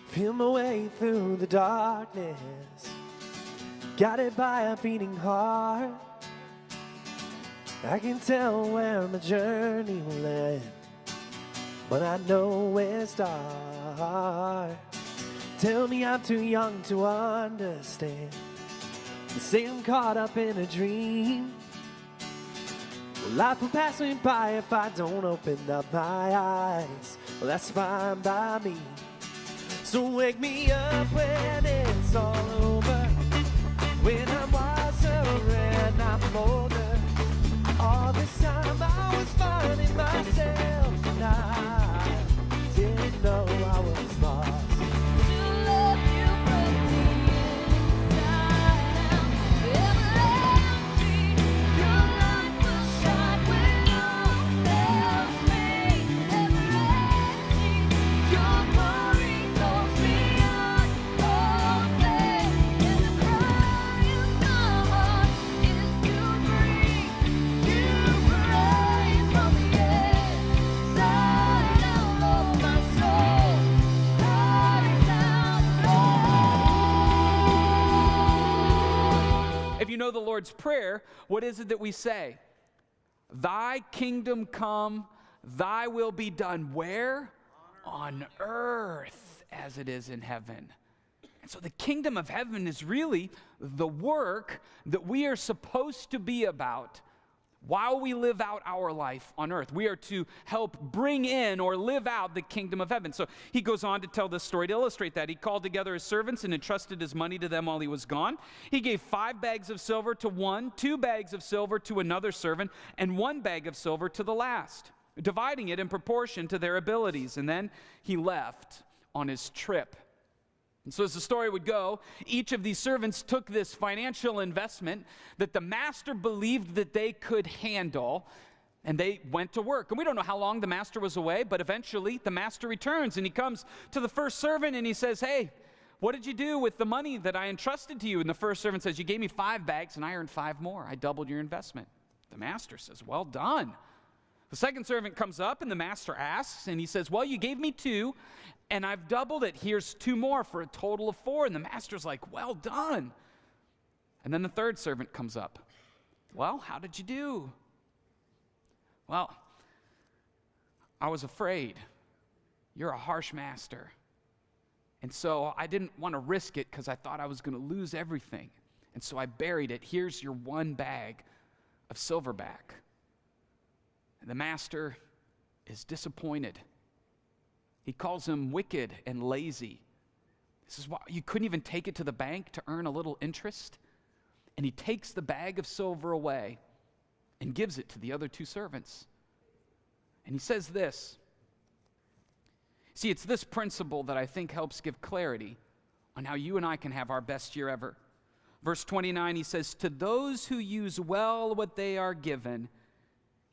Feel my way through the darkness, guided by a beating heart. I can tell where my journey will end, but I know where to start. Tell me I'm too young to understand. They say I'm caught up in a dream. Well, life will pass me by if I don't open up my eyes. Well, that's fine by me. So wake me up when it's all over, when I'm wiser and I'm older. All this time I was finding myself, and I didn't know I was lost. If you know the Lord's Prayer, what is it that we say? Thy kingdom come, thy will be done. Where? On earth as it is in heaven. And so the kingdom of heaven is really the work that we are supposed to be about while we live out our life on earth. We are to help bring in or live out the kingdom of heaven. So he goes on to tell this story to illustrate that. He called together his servants and entrusted his money to them while he was gone. He gave 5 bags of silver to one, 2 bags of silver to another servant, and 1 bag of silver to the last, dividing it in proportion to their abilities. And then he left on his trip. And so as the story would go, each of these servants took this financial investment that the master believed that they could handle, and they went to work. And we don't know how long the master was away, but eventually the master returns, and he comes to the first servant, and he says, "Hey, what did you do with the money that I entrusted to you?" And the first servant says, "You gave me 5 bags, and I earned 5 more. I doubled your investment." The master says, "Well done." The second servant comes up, and the master asks, and he says, "Well, you gave me 2, and I've doubled it. Here's 2 more for a total of 4. And the master's like, "Well done." And then the third servant comes up. "Well, how did you do?" "Well, I was afraid. You're a harsh master. And so I didn't want to risk it because I thought I was going to lose everything. And so I buried it. Here's your 1 bag of silver back." And the master is disappointed. He calls him wicked and lazy. He says, "Well, you couldn't even take it to the bank to earn a little interest?" And he takes the bag of silver away and gives it to the other 2 servants. And he says this. See, it's this principle that I think helps give clarity on how you and I can have our best year ever. Verse 29, he says, "To those who use well what they are given,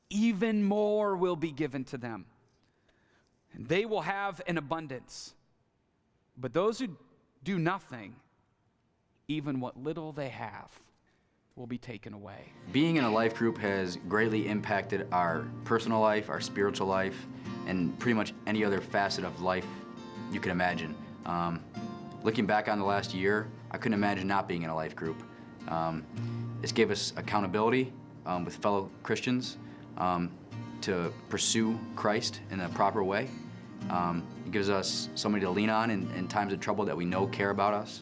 even more will be given to them. And they will have an abundance. But those who do nothing, even what little they have, will be taken away." Being in a life group has greatly impacted our personal life, our spiritual life, and pretty much any other facet of life you can imagine. Looking back on the last year, I couldn't imagine not being in a life group. This gave us accountability with fellow Christians to pursue Christ in a proper way. It gives us somebody to lean on in times of trouble that we know care about us.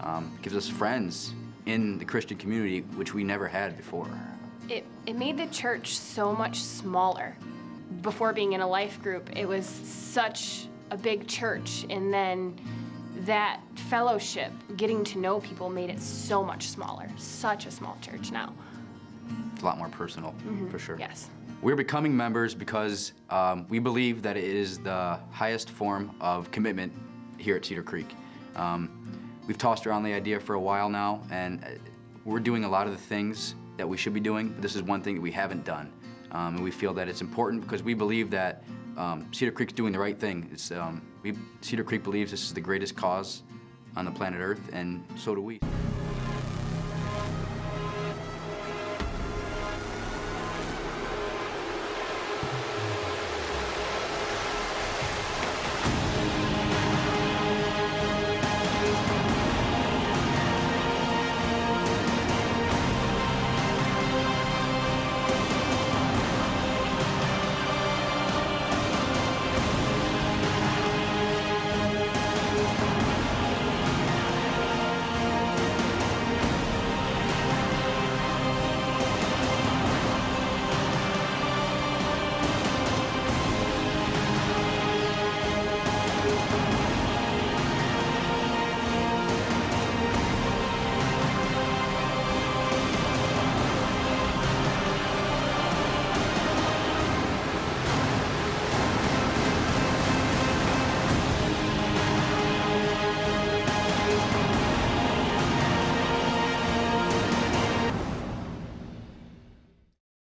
It gives us friends in the Christian community, which we never had before. It made the church so much smaller. Before being in a life group, it was such a big church, and then that fellowship, getting to know people, made it so much smaller. Such a small church now. It's a lot more personal, for sure. Yes. We're becoming members because we believe that it is the highest form of commitment here at Cedar Creek. We've tossed around the idea for a while now, and we're doing a lot of the things that we should be doing, but this is one thing that we haven't done. And we feel that it's important because we believe that Cedar Creek's doing the right thing. Cedar Creek believes this is the greatest cause on the planet Earth, and so do we.